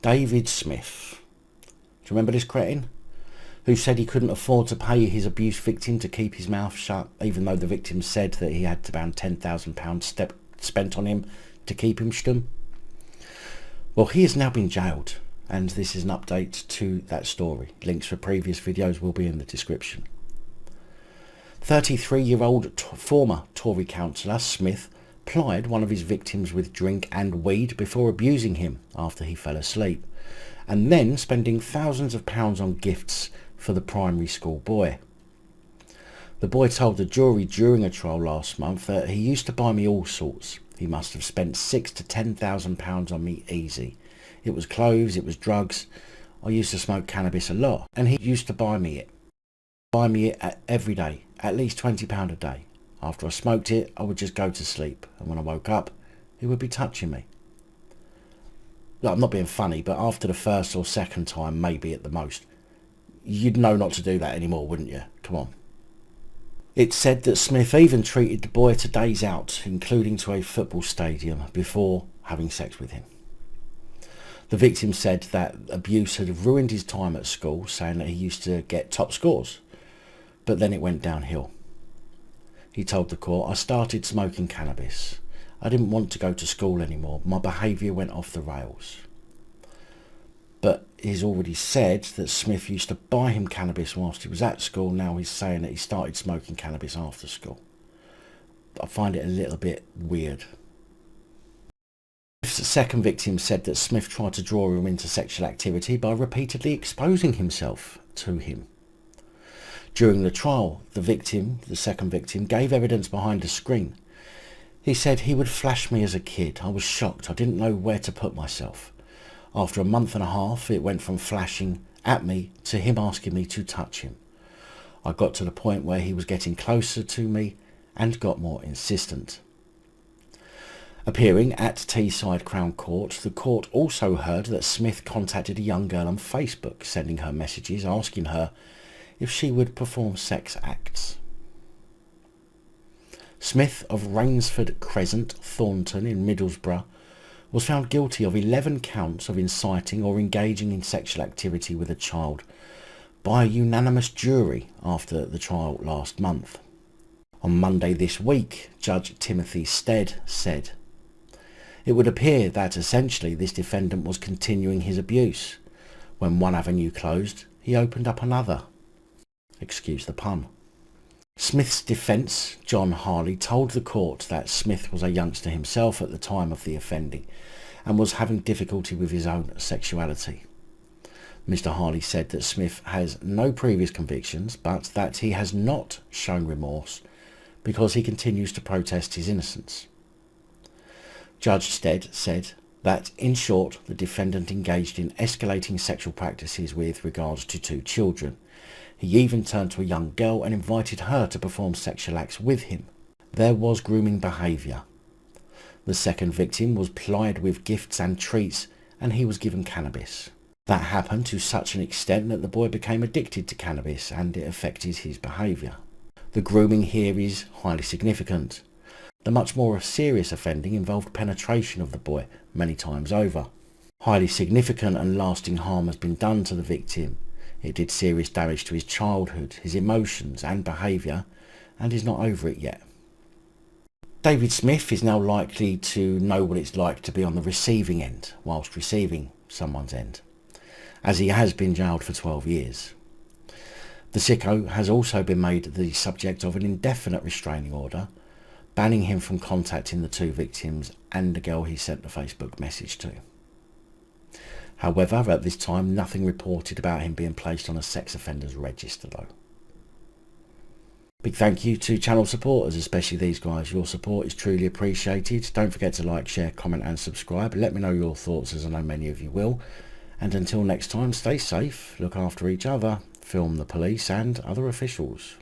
David Smith. Do you remember this cretin? Who said he couldn't afford to pay his abuse victim to keep his mouth shut, even though the victim said that he had around £10,000 spent on him to keep him stum? Well, he has now been jailed, and this is an update to that story. Links for previous videos will be in the description. 33-year-old former Tory Councilor Smith plied one of his victims with drink and weed before abusing him after he fell asleep, and then spending thousands of pounds on gifts for the primary school boy. The boy told the jury during a trial last month that he used to buy me all sorts. He must have spent £6,000 to £10,000 on me easy. It was clothes, it was drugs. I used to smoke cannabis a lot, and he used to buy me it every day, at least £20 a day. After I smoked it, I would just go to sleep, and when I woke up, he would be touching me. Look, I'm not being funny, but after the first or second time, maybe at the most, you'd know not to do that anymore, wouldn't you? Come on. It's said that Smith even treated the boy to days out, including to a football stadium, before having sex with him. The victim said that abuse had ruined his time at school, saying that he used to get top scores, but then it went downhill. He told the court, "I started smoking cannabis. I didn't want to go to school anymore. My behaviour went off the rails." But he's already said that Smith used to buy him cannabis whilst he was at school. Now he's saying that he started smoking cannabis after school. I find it a little bit weird. Smith's second victim said that Smith tried to draw him into sexual activity by repeatedly exposing himself to him. During the trial, the second victim, gave evidence behind a screen. He said he would flash me as a kid. I was shocked. I didn't know where to put myself. After a month and a half, it went from flashing at me to him asking me to touch him. I got to the point where he was getting closer to me and got more insistent. Appearing at Teesside Crown Court, the court also heard that Smith contacted a young girl on Facebook, sending her messages asking her if she would perform sex acts. Smith of Rainsford Crescent, Thornton in Middlesbrough, was found guilty of 11 counts of inciting or engaging in sexual activity with a child by a unanimous jury after the trial last month. On Monday this week, Judge Timothy Stead said, "It would appear that essentially this defendant was continuing his abuse. When one avenue closed, he opened up another." Excuse the pun. Smith's defence, John Harley, told the court that Smith was a youngster himself at the time of the offending and was having difficulty with his own sexuality. Mr. Harley said that Smith has no previous convictions, but that he has not shown remorse because he continues to protest his innocence. Judge Stead said that, in short, the defendant engaged in escalating sexual practices with regards to 2 children. He even turned to a young girl and invited her to perform sexual acts with him. There was grooming behaviour. The second victim was plied with gifts and treats, and he was given cannabis. That happened to such an extent that the boy became addicted to cannabis and it affected his behaviour. The grooming here is highly significant. The much more serious offending involved penetration of the boy many times over. Highly significant and lasting harm has been done to the victim. It did serious damage to his childhood, his emotions and behaviour, and is not over it yet. David Smith is now likely to know what it's like to be on the receiving end whilst receiving someone's end, as he has been jailed for 12 years. The sicko has also been made the subject of an indefinite restraining order, banning him from contacting the 2 victims and the girl he sent the Facebook message to. However, at this time, nothing reported about him being placed on a sex offenders register though. Big thank you to channel supporters, especially these guys. Your support is truly appreciated. Don't forget to like, share, comment and subscribe. Let me know your thoughts, as I know many of you will. And until next time, stay safe, look after each other, film the police and other officials.